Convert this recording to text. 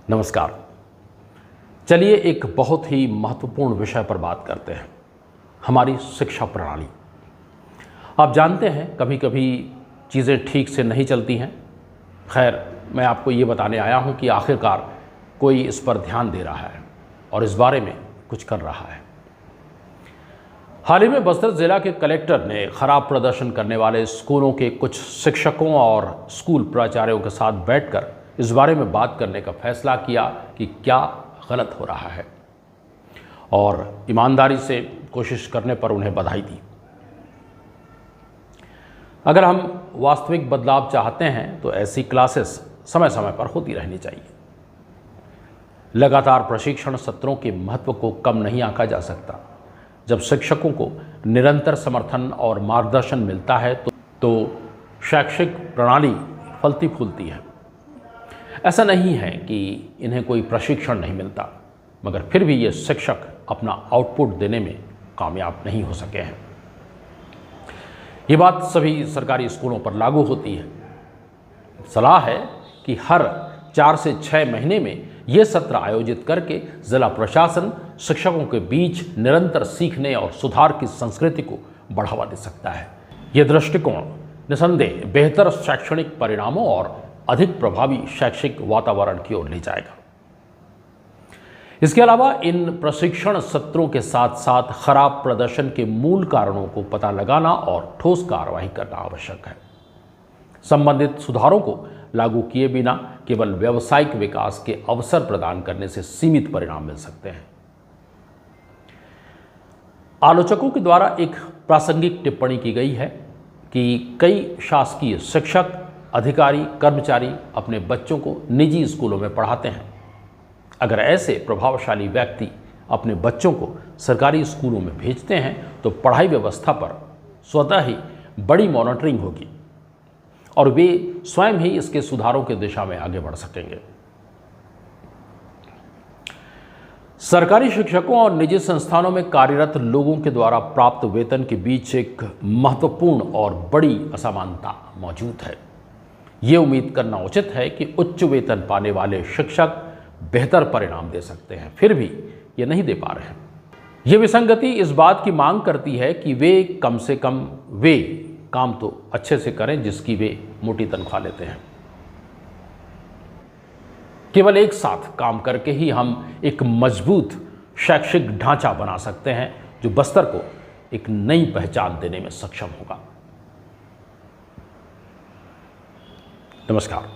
नमस्कार। चलिए एक बहुत ही महत्वपूर्ण विषय पर बात करते हैं, हमारी शिक्षा प्रणाली। आप जानते हैं कभी कभी चीज़ें ठीक से नहीं चलती हैं। खैर, मैं आपको ये बताने आया हूँ कि आखिरकार कोई इस पर ध्यान दे रहा है और इस बारे में कुछ कर रहा है। हाल ही में बस्तर जिला के कलेक्टर ने खराब प्रदर्शन करने वाले स्कूलों के कुछ शिक्षकों और स्कूल प्राचार्यों के साथ बैठकर इस बारे में बात करने का फैसला किया कि क्या गलत हो रहा है और ईमानदारी से कोशिश करने पर उन्हें बधाई दी। अगर हम वास्तविक बदलाव चाहते हैं तो ऐसी क्लासेस समय समय पर होती रहनी चाहिए। लगातार प्रशिक्षण सत्रों के महत्व को कम नहीं आंका जा सकता। जब शिक्षकों को निरंतर समर्थन और मार्गदर्शन मिलता है तो शैक्षिक प्रणाली फलती फूलती है। ऐसा नहीं है कि इन्हें कोई प्रशिक्षण नहीं मिलता, मगर फिर भी ये शिक्षक अपना आउटपुट देने में कामयाब नहीं हो सके हैं। ये बात सभी सरकारी स्कूलों पर लागू होती है। सलाह है कि हर 4 से 6 महीने में ये सत्र आयोजित करके जिला प्रशासन शिक्षकों के बीच निरंतर सीखने और सुधार की संस्कृति को बढ़ावा दे सकता है। ये दृष्टिकोण निसंदेह बेहतर शैक्षणिक परिणामों और अधिक प्रभावी शैक्षिक वातावरण की ओर ले जाएगा। इसके अलावा इन प्रशिक्षण सत्रों के साथ साथ खराब प्रदर्शन के मूल कारणों को पता लगाना और ठोस कार्रवाई करना आवश्यक है। संबंधित सुधारों को लागू किए बिना केवल व्यावसायिक विकास के अवसर प्रदान करने से सीमित परिणाम मिल सकते हैं। आलोचकों के द्वारा एक प्रासंगिक टिप्पणी की गई है कि कई शासकीय शिक्षक, अधिकारी, कर्मचारी अपने बच्चों को निजी स्कूलों में पढ़ाते हैं। अगर ऐसे प्रभावशाली व्यक्ति अपने बच्चों को सरकारी स्कूलों में भेजते हैं तो पढ़ाई व्यवस्था पर स्वतः ही बड़ी मॉनिटरिंग होगी और वे स्वयं ही इसके सुधारों की दिशा में आगे बढ़ सकेंगे। सरकारी शिक्षकों और निजी संस्थानों में कार्यरत लोगों के द्वारा प्राप्त वेतन के बीच एक महत्वपूर्ण और बड़ी असमानता मौजूद है। ये उम्मीद करना उचित है कि उच्च वेतन पाने वाले शिक्षक बेहतर परिणाम दे सकते हैं, फिर भी ये नहीं दे पा रहे हैं। ये विसंगति इस बात की मांग करती है कि वे कम से कम वे काम तो अच्छे से करें जिसकी वे मोटी तनख्वाह लेते हैं। केवल एक साथ काम करके ही हम एक मजबूत शैक्षिक ढांचा बना सकते हैं जो बस्तर को एक नई पहचान देने में सक्षम होगा। नमस्कार।